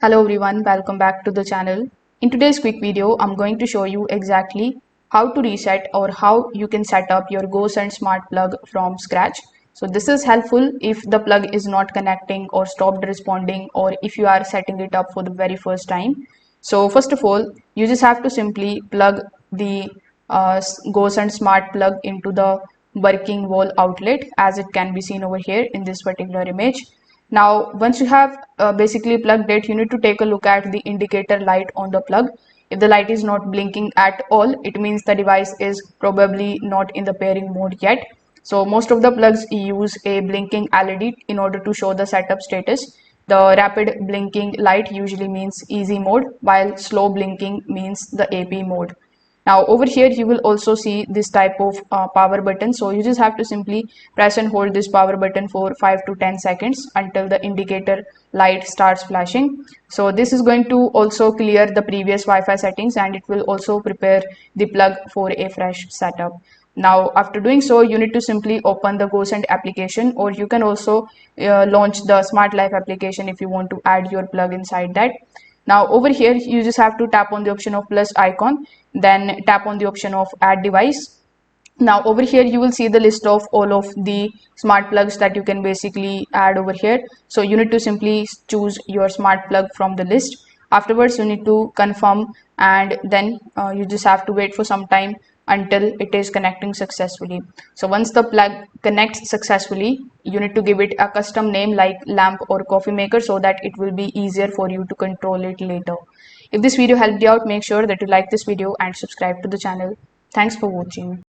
Hello everyone, welcome back to the channel. In today's quick video, I'm going to show you exactly how to reset or how you can set up your Gosund smart plug from scratch. So this is helpful if the plug is not connecting or stopped responding, or if you are setting it up for the very first time. So first of all, you just have to simply plug the Gosund smart plug into the working wall outlet, as it can be seen over here in this particular image. Now, once you have basically plugged it, you need to take a look at the indicator light on the plug. If the light is not blinking at all, it means the device is probably not in the pairing mode yet. So most of the plugs use a blinking LED in order to show the setup status. The rapid blinking light usually means easy mode, while slow blinking means the AP mode. Now over here you will also see this type of power button. So you just have to simply press and hold this power button for 5 to 10 seconds until the indicator light starts flashing. So this is going to also clear the previous Wi-Fi settings, and it will also prepare the plug for a fresh setup. Now after doing so, you need to simply open the Gosund application, or you can also launch the Smart Life application if you want to add your plug inside that. Now over here you just have to tap on the option of plus icon, then tap on the option of add device. Now over here you will see the list of all of the smart plugs that you can basically add over here. So you need to simply choose your smart plug from the list. Afterwards you need to confirm, and then you just have to wait for some time until it is connecting successfully. So once the plug connects successfully, you need to give it a custom name like lamp or coffee maker, so that it will be easier for you to control it later. If this video helped you out, make sure that you like this video and subscribe to the channel. Thanks for watching.